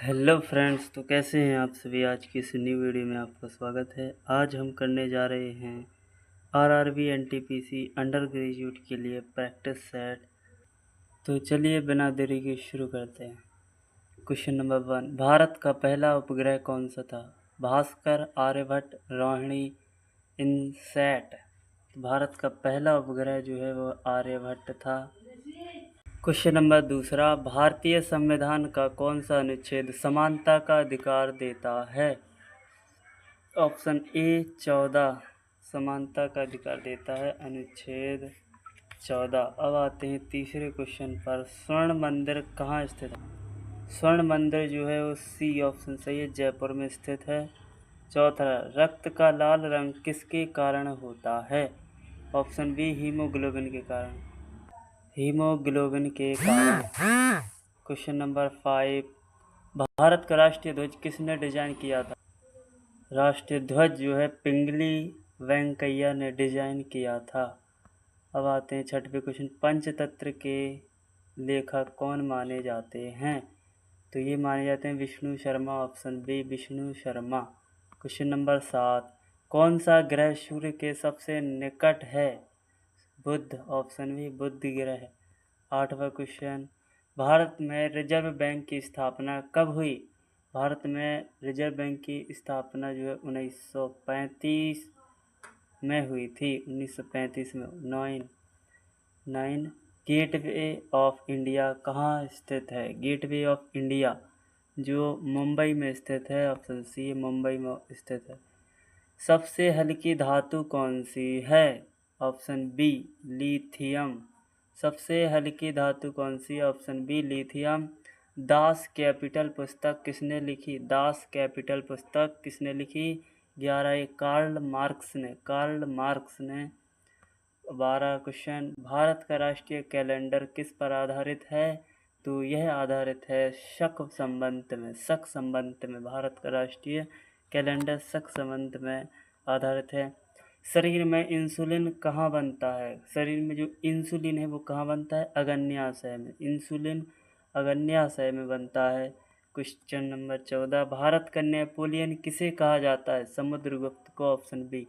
Hello friends, तो कैसे हैं आप सभी। आज की इस न्यू वीडियो में आपका स्वागत है। आज हम करने जा रहे हैं आरआरबी एनटीपीसी अंडर ग्रेजुएट के लिए प्रैक्टिस सेट। तो चलिए बिना देरी के शुरू करते हैं। क्वेश्चन नंबर 1, भारत का पहला उपग्रह कौन सा था? भास्कर, आर्यभट्ट, रोहिणी, इनसैट। भारत का पहला उपग्रह जो है वो आर्यभट्ट था। क्वेश्चन नंबर 2, भारतीय संविधान का कौन सा अनुच्छेद समानता का अधिकार देता है? ऑप्शन ए 14 समानता का अधिकार देता है, अनुच्छेद 14। अब आते हैं तीसरे क्वेश्चन पर। स्वर्ण मंदिर कहाँ स्थित है? स्वर्ण मंदिर जो है वो सी ऑप्शन सही है, जयपुर में स्थित है। चौथा, रक्त का लाल रंग किसके कारण होता है? ऑप्शन बी हीमोग्लोबिन के कारण। हीमोग्लोबिन के कारण। क्वेश्चन नंबर 5, भारत का राष्ट्रीय ध्वज किसने डिजाइन किया था? राष्ट्रीय ध्वज जो है पिंगली वेंकैया ने डिजाइन किया था। अब आते हैं छठवें क्वेश्चन। पंचतंत्र के लेखक कौन माने जाते हैं? तो ये माने जाते हैं Vishnu Sharma, option B Vishnu Sharma. Question number 7, कौन सा ग्रह सूर्य के सबसे निकट है? बुध, ऑप्शन बी बुध ग्रह। 8वां क्वेश्चन, भारत में रिजर्व बैंक की स्थापना कब हुई? भारत में रिजर्व बैंक की स्थापना जो है 1935 में हुई थी। 1935 में। 9 गेटवे ऑफ इंडिया कहाँ स्थित है? गेटवे ऑफ इंडिया जो मुंबई में स्थित है, ऑप्शन सी मुंबई में स्थित है। सबसे हल्की धातु कौन सी है? Option B lithium. सबसे हल्की धातु कौन सी? Option B lithium. Das Kapital पुस्तक किसने लिखी? दास कैपिटल पुस्तक किसने लिखी? 11 कार्ल मार्क्स ने। 12 क्वेश्चन, भारत का राष्ट्रीय कैलेंडर किस पर आधारित है? तो यह आधारित है शक संबंध में। भारत का राष्ट्रीय कैलेंडर शक संबंध में आधारित है। शरीर में इंसुलिन कहाँ बनता है? शरीर में जो इंसुलिन है वो कहाँ बनता है? अग्न्याशय में। इंसुलिन अग्न्याशय में बनता है। क्वेश्चन नंबर 14, भारत का नेपोलियन किसे कहा जाता है? समुद्रगुप्त को, ऑप्शन बी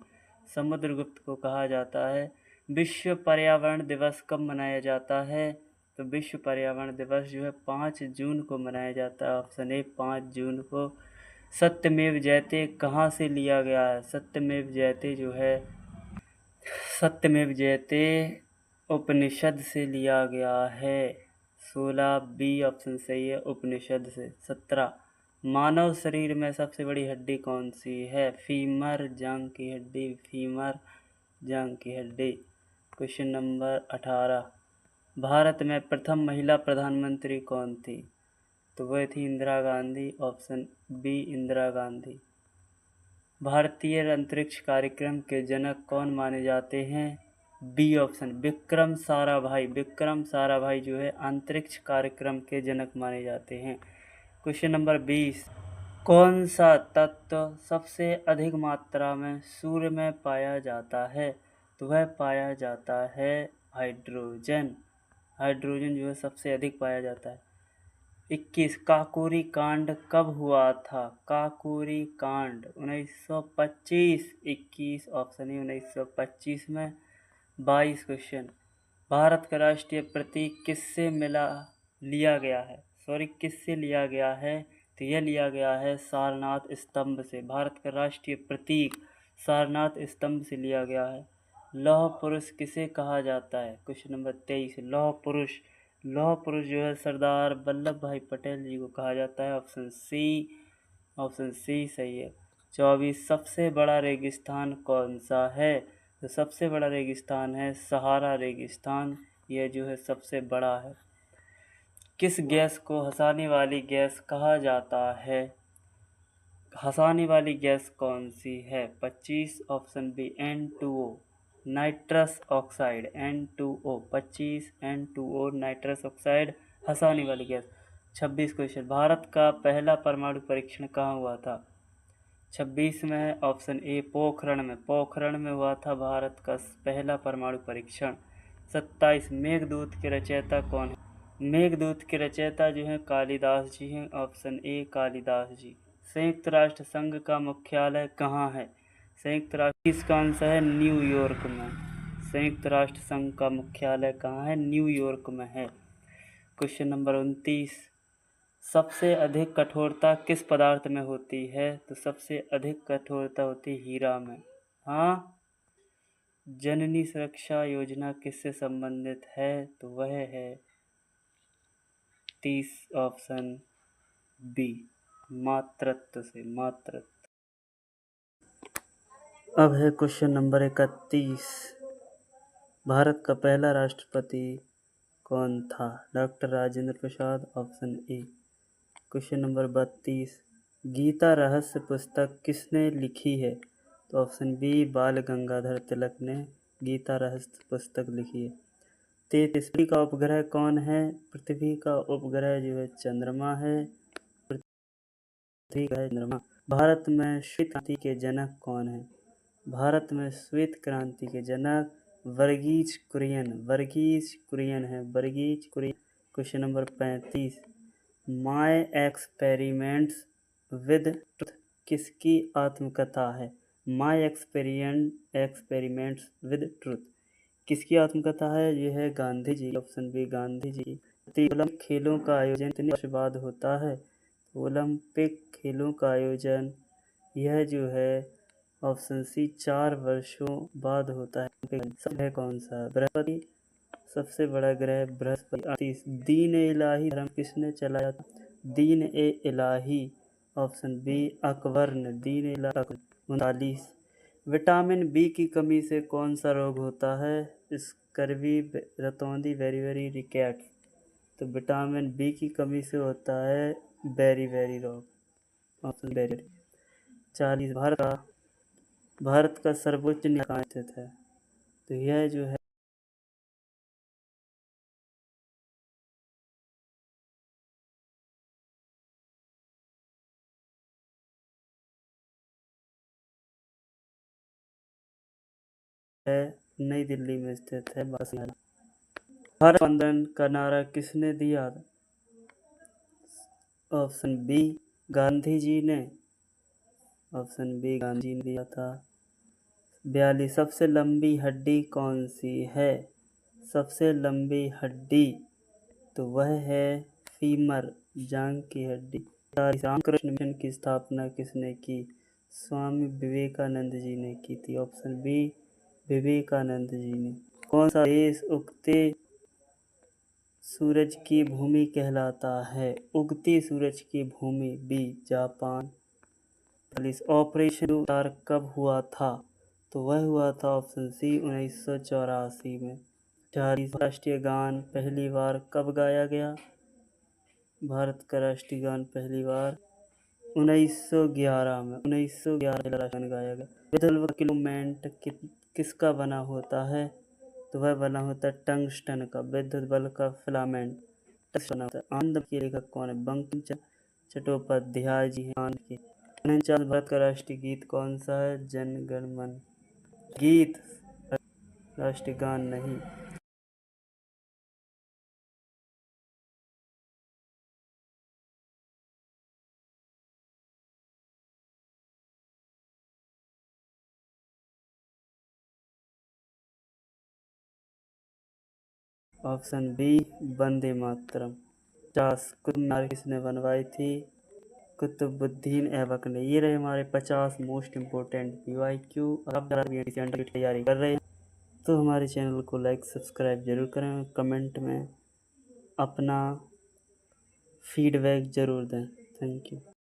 समुद्रगुप्त को कहा जाता है। विश्व पर्यावरण दिवस कब मनाया जाता है? तो विश्व पर्यावरण दिवस जो है 5 जून को मनाया जाता है, ऑप्शन ए 5 जून को। सत्यमेव जयते कहाँ से लिया गया है? सत्यमेव जयते उपनिषद से लिया गया है। 16 बी ऑप्शन सही है, उपनिषद से। 17, मानव शरीर में सबसे बड़ी हड्डी कौन सी है? फीमर जांघ की हड्डी। क्वेश्चन नंबर 18, भारत में प्रथम महिला प्रधानमंत्री कौन थी? तो वह थी इंदिरा गांधी, ऑप्शन बी इंदिरा गांधी। भारतीय अंतरिक्ष कार्यक्रम के जनक कौन माने जाते हैं? बी ऑप्शन विक्रम साराभाई जो है अंतरिक्ष कार्यक्रम के जनक माने जाते हैं। क्वेश्चन नंबर 20, कौन सा तत्व सबसे अधिक मात्रा में सूर्य में पाया जाता है? तो वह पाया जाता है हाइड्रोजन जो है सबसे अधिक पाया जाता है। 21, काकोरी कांड कब हुआ था? काकोरी कांड 1925। 21 ऑप्शन है 1925 में। 22 क्वेश्चन, भारत का राष्ट्रीय प्रतीक किससे लिया गया है? तो यह लिया गया है सारनाथ स्तंभ से। भारत का राष्ट्रीय प्रतीक सारनाथ स्तंभ से लिया गया है। लौह पुरुष किसे कहा जाता है? क्वेश्चन नंबर 23, लौह पुरुष जो है सरदार वल्लभ भाई पटेल जी को कहा जाता है, ऑप्शन सी सही है। 24, सबसे बड़ा रेगिस्तान कौन सा है? तो सबसे बड़ा रेगिस्तान है सहारा रेगिस्तान, यह जो है सबसे बड़ा है। किस गैस को हंसाने वाली गैस कहा जाता है? हंसाने वाली गैस कौन सी है? 25 option B N2O nitrous oxide. N2O 25 N2O nitrous oxide हंसाने वाली गैस। 26 क्वेश्चन, भारत का पहला परमाणु परीक्षण कहाँ हुआ था? 26 में है ऑप्शन ए पोखरण में हुआ था भारत का पहला परमाणु परीक्षण। 27, मेघदूत के रचयिता कौन है? मेघदूत के रचयिता जो हैं कालिदास जी हैं, ऑप्शन ए कालिदास जी। संयुक्त राष्ट्र संघ का मुख्यालय कहाँ है? संयुक्त राष्ट्र, इसका आंसर है न्यूयॉर्क में। संयुक्त राष्ट्र संघ का मुख्यालय कहाँ है? न्यूयॉर्क में है। क्वेश्चन नंबर 29, सबसे अधिक कठोरता किस पदार्थ में होती है? तो सबसे अधिक कठोरता होती है हीरा में। हाँ। जननी सुरक्षा योजना किससे संबंधित है? तो वह है 30, ऑप्शन बी, मातृत्व से। मातृत्व। अब है क्वेश्चन नंबर 31, भारत का पहला राष्ट्रपति कौन था? Doctor Rajendra Prasad, option A. Question number 32, Gita Rahasya पुस्तक किसने लिखी है? तो ऑप्शन बी, बाल गंगाधर तिलक ने गीता रहस्य पुस्तक लिखी है। 33, पृथ्वी का उपग्रह कौन है? पृथ्वी का उपग्रह जो है चंद्रमा है। पृथ्वी का है चंद्रमा। भारत में श्वेत क्रांति के जनक कौन है? भारत में श्वेत क्रांति के जनक वर्गीज कुरियन। वर्गीज कुरियन है, Verghese Kurien. Question number 35, my experiments with truth किसकी आत्मकथा है? माय एक्सपेरिमेंट्स विद ट्रुथ किसकी आत्मकथा है? यह है Gandhi ji, option B, Gandhi ji. Olympic खेलों का आयोजन कितने वर्ष बाद होता है? ओलंपिक खेलों का आयोजन यह जो है ऑप्शन सी 4 वर्षों बाद होता है। सब है कौन सा? बृहस्पति, सबसे बड़ा ग्रह बृहस्पति। दीन ए इलाही धर्म किसने चलाया था? दीन ए इलाही, ऑप्शन बी, अकबर ने। दीन ए इलाही। 39, विटामिन बी की कमी से कौन सा रोग होता है? Scurvy, रतौंधी, berry रिकेट। तो विटामिन बी की कमी से होता है बेरी रोग, ऑप्शन बेरी। 40, भारत का सर्वोच्च न्यायालय स्थित है? तो यह जो है नई दिल्ली में स्थित है। भारत बंधन का नारा किसने दिया? ऑप्शन बी, गांधी जी ने। ऑप्शन बी, गांधी ने दिया था। 42, सबसे लंबी हड्डी कौन सी है? सबसे लंबी हड्डी तो वह है फीमर, जांग की हड्डी। रामकृष्ण मिशन की स्थापना किसने की? स्वामी विवेकानंद जी ने की थी, ऑप्शन बी, विवेकानंद जी ने। कौन सा देश उगते सूरज की भूमि कहलाता है? उगती सूरज की भूमि, बी, जापान। ऑपरेशन उतार कब हुआ था? तो वह हुआ था ऑप्शन सी, 1984 में। 40, राष्ट्रीय गान पहली बार कब गाया गया? भारत का राष्ट्रीय गान पहली बार 1911 में। 1911 राष्ट्रीय गाया गया। विद्युत किलोमेंट किसका बना होता है? तो वह बना होता है टंगस्टन का। विद्युत बल्ब का फिलामेंट बना होता है। आनंद के लेखक कौन है? बंकिम चंद्र चट्टोपाध्याय जी हैं। भारत का राष्ट्रीय गीत कौन सा है? जन गण मन। गीत, राष्ट्रीय गान नहीं। Option B, Vande Mataram. 50, कुतुब मीनार किसने बनवाई थी? कुतुबुद्दीन ऐबक ने। ये रहे हमारे 50 मोस्ट इम्पोर्टेंट PYQ। आप की तैयारी कर रहे हैं तो हमारे चैनल को लाइक सब्सक्राइब जरूर करें, कमेंट में अपना फीडबैक ज़रूर दें। Thank you.